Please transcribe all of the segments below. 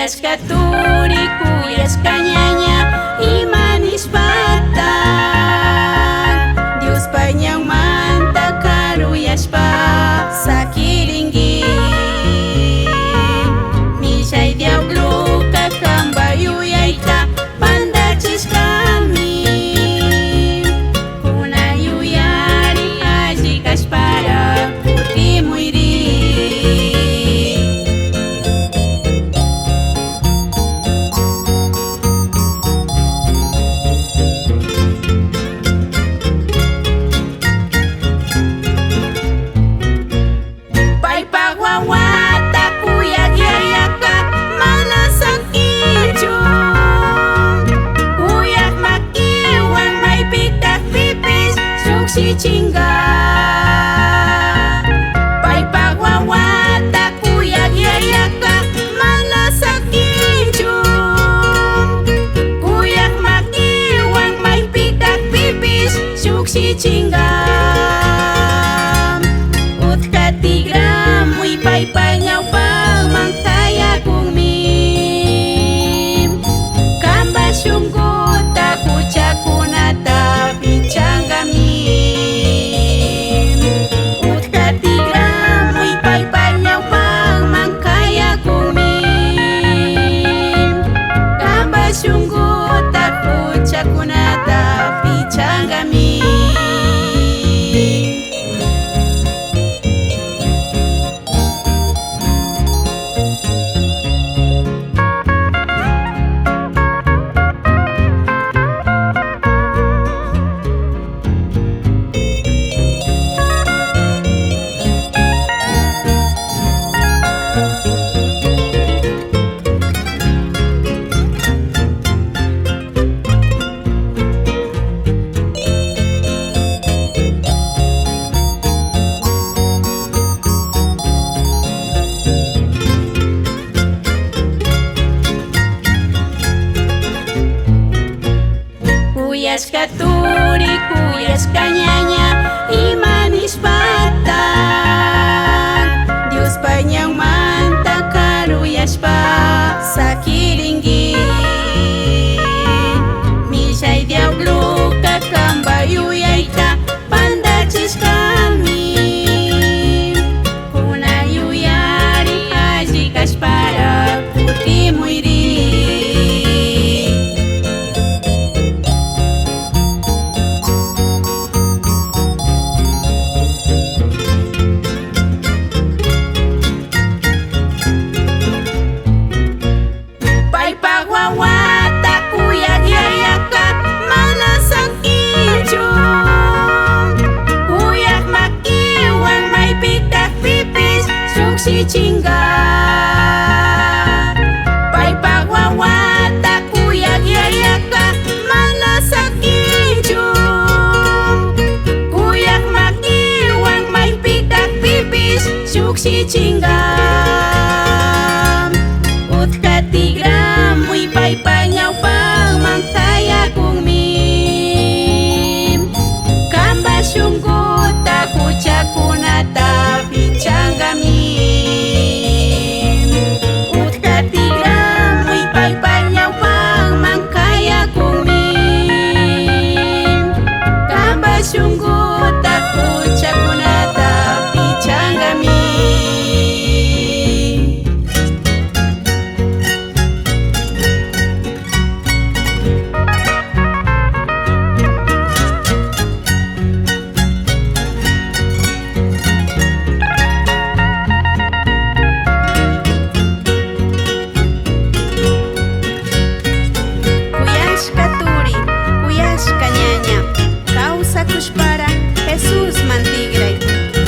Kuyashka turi, kuyashka ñaña y manis patang Dios pañang manta karuyashpa sakiringi Mishay diablo kakamba yuyayta pandachis kami Una yuyari allí kaspara puti muiri Chingga Pai pagwawata kuyak yayaka malasak injung Kuyak makiwang may pikak pipis suksi chingga Ut katigram muy pai panyaw pang mangkaya kung mim Kamba sunggut aku cakunata bichanga mim Sungguh takut cakunata pichangami Kuyashka turi, kuyashka ñaña y manis patang Dios pañang manta karuyashpa sakiringi Mishay diablo kakamba yuyayta pandachis kami Una yuyari allí kaspara puti muiri Chingga Pai pagwawata kuyak yayaka malasak injung Kuyak makiwang may pikak pipis suksi chingga Ut katigram muy pai panyaw pang mangkaya kung mim Kamba sunggut takut cakunata pichangami Sungguh takut cakunata pichangami Kuyashka turi, kuyashka ñaña para Jesús mantigray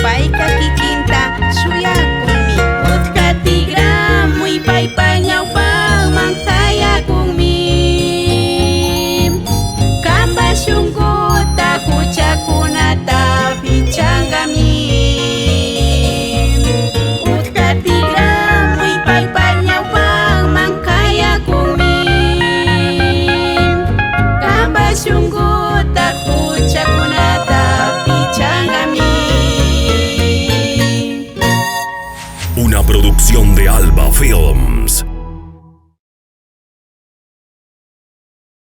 Paika kikinta suyakumi Utka tigra muy pai pañaw pang mangkaya kung mim Kamba sunggut takut cakunata pichangami Utka tigra muy pai pañaw pang mangkaya kung mim Kamba sunggut takut cakunata Una producción de Alba Films.